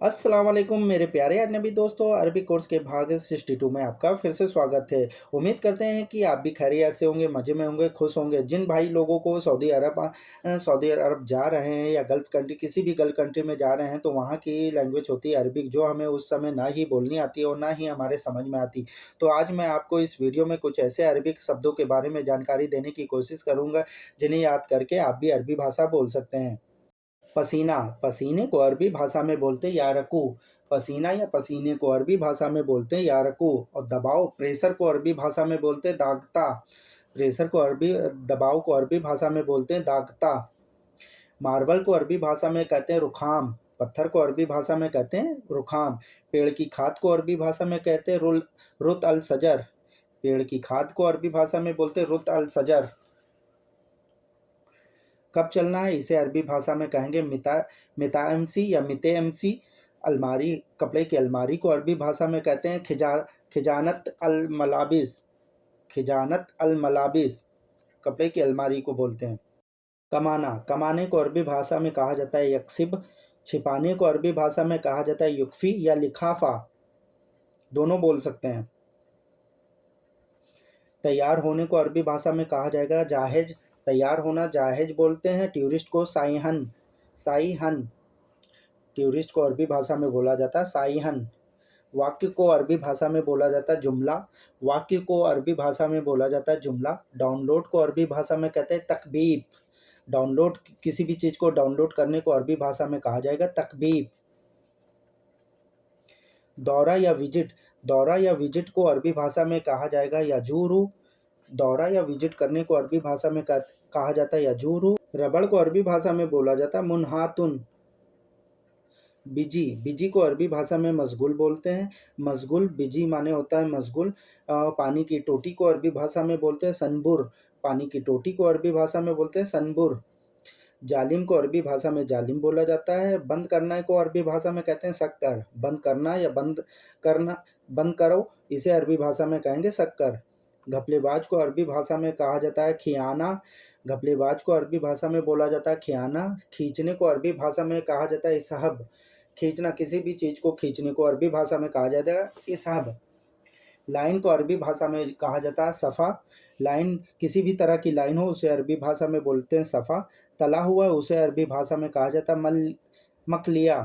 अस्सलाम वालेकुम मेरे प्यारे अजनबी दोस्तों, अरबी कोर्स के भाग 62 में आपका फिर से स्वागत है। उम्मीद करते हैं कि आप भी खैरियत से होंगे, मज़े में होंगे, खुश होंगे। जिन भाई लोगों को सऊदी अरब जा रहे हैं या गल्फ़ कंट्री किसी भी गल्फ़ कंट्री में जा रहे हैं, तो वहाँ की लैंग्वेज होती है अरबिक, जो हमें उस समय ना ही बोलनी आती है और ना ही हमारे समझ में आती। तो आज मैं आपको इस वीडियो में कुछ ऐसे अरबिक शब्दों के बारे में जानकारी देने की कोशिश करूँगा, जिन्हें याद करके आप भी अरबी भाषा बोल सकते हैं। पसीना, पसीने को अरबी भाषा में बोलते हैं यारकू। पसीना या पसीने को अरबी भाषा में बोलते हैं यारकू। और दबाव, प्रेशर को अरबी भाषा में बोलते हैं दागता। प्रेशर को अरबी दबाव को अरबी भाषा में बोलते हैं दागता। मार्बल को अरबी भाषा में कहते हैं रुखाम। पत्थर को अरबी भाषा में कहते हैं रुखाम। पेड़ की खाद को अरबी भाषा में कहते हैं रुत अल सजर। पेड़ की खाद को अरबी भाषा में बोलते हैं रुत अल सजर। कब चलना है, इसे अरबी भाषा में कहेंगे मितामसी या मितेमसी। अलमारी, कपड़े की अलमारी को अरबी भाषा में कहते हैं खिजानत अल मलाबिस। खिजानत अल मलाबिस कपड़े की अलमारी को बोलते हैं। कमाना, कमाने को अरबी भाषा में कहा जाता है यकसिब। छिपाने को अरबी भाषा में कहा जाता है युक्फी या लिखाफा, दोनों बोल सकते हैं। तैयार होने को अरबी भाषा में कहा जाएगा जाहेज। तैयार होना जाहेज बोलते हैं। टूरिस्ट को साइहन। साइहन टूरिस्ट को अरबी भाषा में बोला जाता है साइहन। वाक्य को अरबी भाषा में बोला जाता है जुमला। वाक्य को अरबी भाषा में बोला जाता है जुमला। डाउनलोड को अरबी भाषा में कहते हैं तकबीब। डाउनलोड, किसी भी चीज़ को डाउनलोड करने को अरबी भाषा में कहा जाएगा तकबीब। दौरा या विजिट, दौरा या विजिट को अरबी भाषा में कहा जाएगा यजूरू। दौरा या विजिट करने को अरबी भाषा में कहा जाता है यजूरू। रबड़ को अरबी भाषा में बोला जाता है मुनहातुन। बिजी, बिजी को अरबी भाषा में मशगुल बोलते हैं। मशगुल, बिजी माने होता है मशगुल। पानी की टोटी को अरबी भाषा में बोलते हैं सनबुर। पानी की टोटी को अरबी भाषा में बोलते हैं सनबुर। जालिम को अरबी भाषा में जालिम बोला जाता है। बंद करना को अरबी भाषा में कहते हैं शक्कर। बंद करना या बंद करना, बंद करो, इसे अरबी भाषा में कहेंगे शक्कर। घपलेबाज को अरबी भाषा में कहा जाता है खियाना। घपलेबाज को अरबी भाषा में बोला जाता है खियाना। खींचने को अरबी भाषा में कहा जाता है इसहब। खींचना, किसी भी चीज़ को खींचने को अरबी भाषा में कहा जाता है इसहब। लाइन को अरबी भाषा में कहा जाता है सफ़ा। लाइन, किसी भी तरह की लाइन हो उसे अरबी भाषा में बोलते हैं सफ़ा। तला हुआ उसे अरबी भाषा में कहा जाता है मकलिया।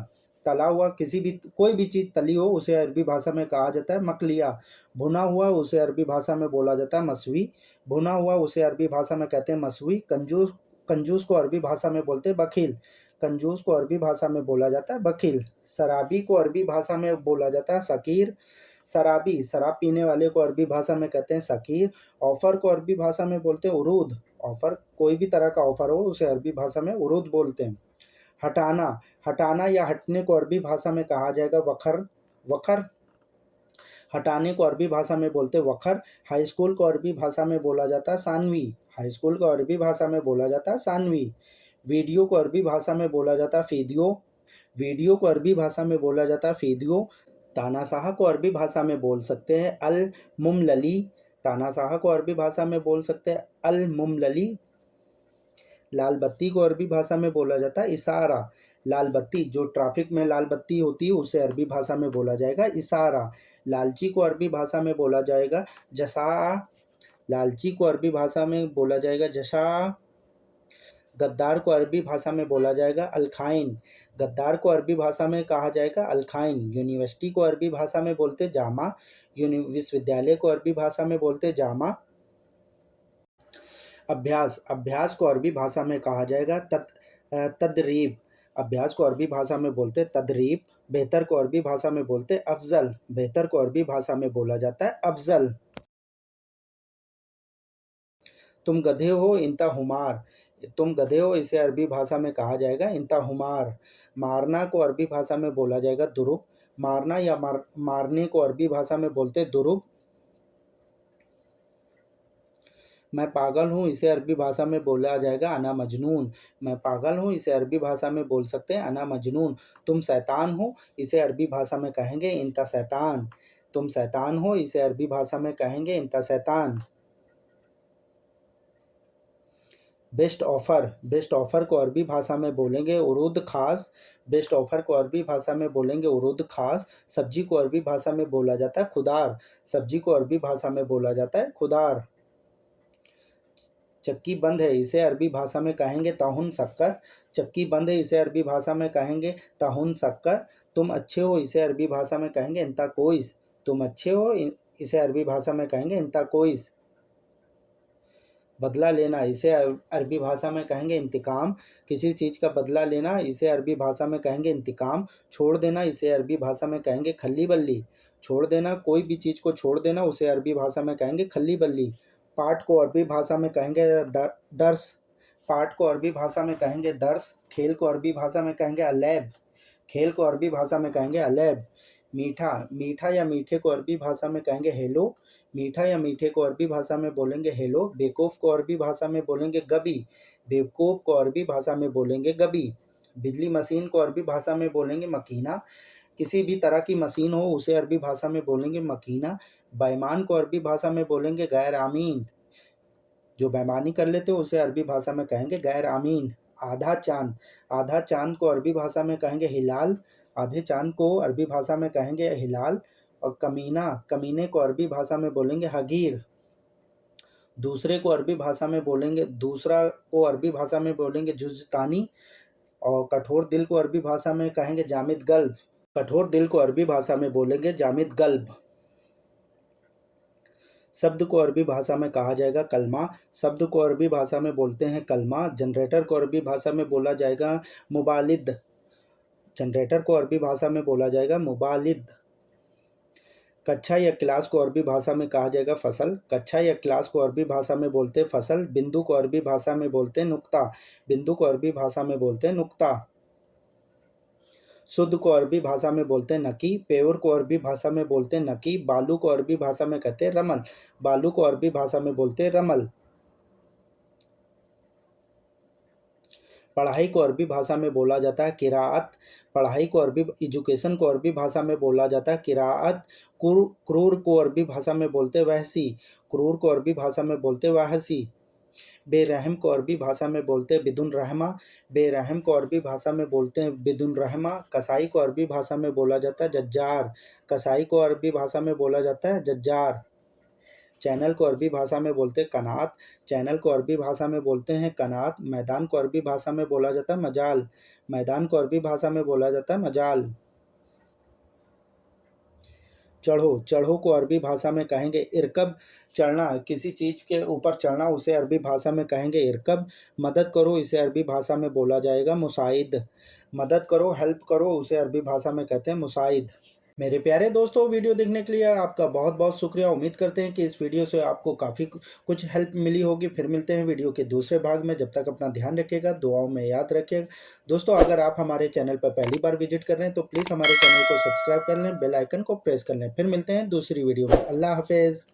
तला हुआ, किसी भी कोई भी चीज़ तली हो उसे अरबी भाषा में कहा जाता है मकलिया। भुना हुआ उसे अरबी भाषा में बोला जाता है मसवी। भुना हुआ उसे अरबी भाषा में कहते हैं मसवी। कंजूस, कंजूस को अरबी भाषा में बोलते हैं बखील। कंजूस को अरबी भाषा में बोला जाता है बखील। शराबी को अरबी भाषा में बोला जाता है सकीर। शराबी, शराब पीने वाले को अरबी भाषा में कहते हैं सकीर। ऑफ़र को अरबी भाषा में बोलते हैं उरूद। ऑफ़र, कोई भी तरह का ऑफ़र हो उसे अरबी भाषा में उरूद बोलते हैं। हटाना, हटाना या हटने को अरबी भाषा में कहा जाएगा वखर। वखर, हटाने को अरबी भाषा में बोलते हैं वखर। हाई स्कूल को अरबी भाषा में बोला जाता है सानवी। हाई स्कूल को अरबी भाषा में बोला जाता है सानवी। वीडियो को अरबी भाषा में बोला जाता है वीडियो। वीडियो को अरबी भाषा में बोला जाता है वीडियो। तानाशाह को अरबी भाषा में बोल सकते हैं अल मुमलली। तानाशाह को अरबी भाषा में बोल सकते हैं अल मुमलली। लाल बत्ती को अरबी भाषा में बोला जाता है इशारा। लाल बत्ती, जो ट्रैफिक में लाल बत्ती होती है उसे अरबी भाषा में बोला जाएगा इशारा। लालची को अरबी भाषा में बोला जाएगा जशा। लालची को अरबी भाषा में बोला जाएगा जशा। गद्दार को अरबी भाषा में बोला जाएगा अलखाइन। गद्दार को अरबी भाषा में कहा जाएगा अलखाइन। यूनिवर्सिटी को अरबी भाषा में बोलते जामा। विश्वविद्यालय को अरबी भाषा में बोलते जामा। अभ्यास, अभ्यास को अरबी भाषा में कहा जाएगा तदरीब। अभ्यास को अरबी भाषा में बोलते तदरीब। बेहतर को अरबी भाषा में बोलते अफजल। बेहतर को अरबी भाषा में बोला जाता है अफजल। तुम गधे हो इंता हुमार। तुम गधे हो, इसे अरबी भाषा में कहा जाएगा इंता हुमार। मारना को अरबी भाषा में बोला जाएगा दुरुब। मारना या मारने को अरबी भाषा में बोलते दुरुब। मैं पागल हूँ, इसे अरबी भाषा में बोला जाएगा अना मजनून। मैं पागल हूँ, इसे अरबी भाषा में बोल सकते हैं अना मजनून। तुम शैतान हो, इसे अरबी भाषा में कहेंगे इंता शैतान। तुम शैतान हो, इसे अरबी भाषा में कहेंगे इंता शैतान। बेस्ट ऑफर को अरबी भाषा में बोलेंगे उरुद खास। बेस्ट ऑफर को अरबी भाषा में बोलेंगे उरुद खास। सब्जी को अरबी भाषा में बोला जाता है खुदार। सब्जी को अरबी भाषा में बोला जाता है खुदार। चक्की बंद है, इसे अरबी भाषा में कहेंगे ताहुन शक्कर। चक्की बंद है, इसे अरबी भाषा में कहेंगे ताहुन शक्कर। तुम अच्छे हो, इसे अरबी भाषा में कहेंगे इंता कोइस। तुम अच्छे हो, इसे अरबी भाषा में कहेंगे इंता कोइस। बदला लेना, इसे अरबी भाषा में कहेंगे इंतकाम। किसी चीज़ का बदला लेना, इसे अरबी भाषा में कहेंगे इंतकाम। छोड़ देना, इसे अरबी भाषा में कहेंगे खल्ली बल्ली। छोड़ देना, कोई भी चीज़ को छोड़ देना, उसे अरबी भाषा में कहेंगे खल्ली बल्ली। पाठ को अरबी भाषा में कहेंगे दर्स। पाठ को अरबी भाषा में कहेंगे दर्स। खेल को अरबी भाषा में कहेंगे अलैब। खेल को अरबी भाषा में कहेंगे अलैब। मीठा, मीठा या मीठे को अरबी भाषा में कहेंगे हेलो। मीठा या मीठे को अरबी भाषा में बोलेंगे हेलो। बेवकूफ़ को अरबी भाषा में बोलेंगे गबी। बेवकूफ़ को अरबी भाषा में बोलेंगे गबी। बिजली मशीन को अरबी भाषा में बोलेंगे मकीना। किसी भी तरह की मशीन हो उसे अरबी भाषा में बोलेंगे मकीना। बेईमान को अरबी भाषा में बोलेंगे गैर आमीन। जो बेईमानी कर लेते हो उसे अरबी भाषा में कहेंगे गैर आमीन। आधा चांद, आधा चांद को अरबी भाषा में कहेंगे हिलाल। आधे चांद को अरबी भाषा में कहेंगे हिलाल। और कमीना, कमीने को अरबी भाषा में बोलेंगे हगीर। दूसरे को अरबी भाषा में बोलेंगे, दूसरा को अरबी भाषा में बोलेंगे जुज़तानी। और कठोर दिल को अरबी भाषा में कहेंगे जामिद गल्ब। कठोर दिल को अरबी भाषा में बोलेंगे जामिद गल्ब। शब्द को अरबी भाषा में कहा जाएगा कलमा। शब्द को अरबी भाषा में बोलते हैं कलमा। जनरेटर को अरबी भाषा में बोला जाएगा मुबालिद। जनरेटर को अरबी भाषा में बोला जाएगा मुबालिद। कक्षा या क्लास को अरबी भाषा में कहा जाएगा फसल। कक्षा या क्लास को अरबी भाषा में बोलते हैं फसल। बिंदु को अरबी भाषा में बोलते हैं नुक्ता। बिंदु को अरबी भाषा में बोलते हैं नुक्ता। शुद्ध को अरबी भाषा में बोलते हैं नकी। पेवर को अरबी भाषा में बोलते हैं नकी। बालू को अरबी भाषा में कहते हैं रमल। बालू को अरबी भाषा में बोलते हैं रमल। पढ़ाई को अरबी भाषा में बोला जाता है किराअत। पढ़ाई को अरबी, एजुकेशन को अरबी भाषा में बोला जाता है किराअत। क्रूर को अरबी भाषा में बोलते हैं वहसी। क्रूर को अरबी भाषा में बोलते हैं वहसी। बेरहम को अरबी भाषा में बोलते हैं बिदुन रहमा। बेरहम को अरबी भाषा में बोलते हैं बिदुन रहमा। कसाई को अरबी भाषा में बोला जाता है जज्जार। कसाई को अरबी भाषा में बोला जाता है जज्जार। चैनल को अरबी भाषा में बोलते हैं कनात। चैनल को अरबी भाषा में बोलते हैं कनात। मैदान को अरबी भाषा में बोला जाता है मजाल। मैदान को अरबी भाषा में बोला जाता है मजाल। चढ़ो, चढ़ो को अरबी भाषा में कहेंगे इरकब। चढ़ना, किसी चीज़ के ऊपर चढ़ना, उसे अरबी भाषा में कहेंगे इरकब। मदद करो, इसे अरबी भाषा में बोला जाएगा मुसाइद। मदद करो, हेल्प करो, उसे अरबी भाषा में कहते हैं मुसाइद। मेरे प्यारे दोस्तों, वीडियो देखने के लिए आपका बहुत बहुत शुक्रिया। उम्मीद करते हैं कि इस वीडियो से आपको काफ़ी कुछ हेल्प मिली होगी। फिर मिलते हैं वीडियो के दूसरे भाग में। जब तक अपना ध्यान रखिएगा, दुआओं में याद रखिएगा। दोस्तों, अगर आप हमारे चैनल पर पहली बार विजिट कर रहे हैं तो प्लीज़ हमारे चैनल को सब्सक्राइब कर लें, बेल आइकन को प्रेस कर लें। फिर मिलते हैं दूसरी वीडियो में। अल्लाह हाफिज़।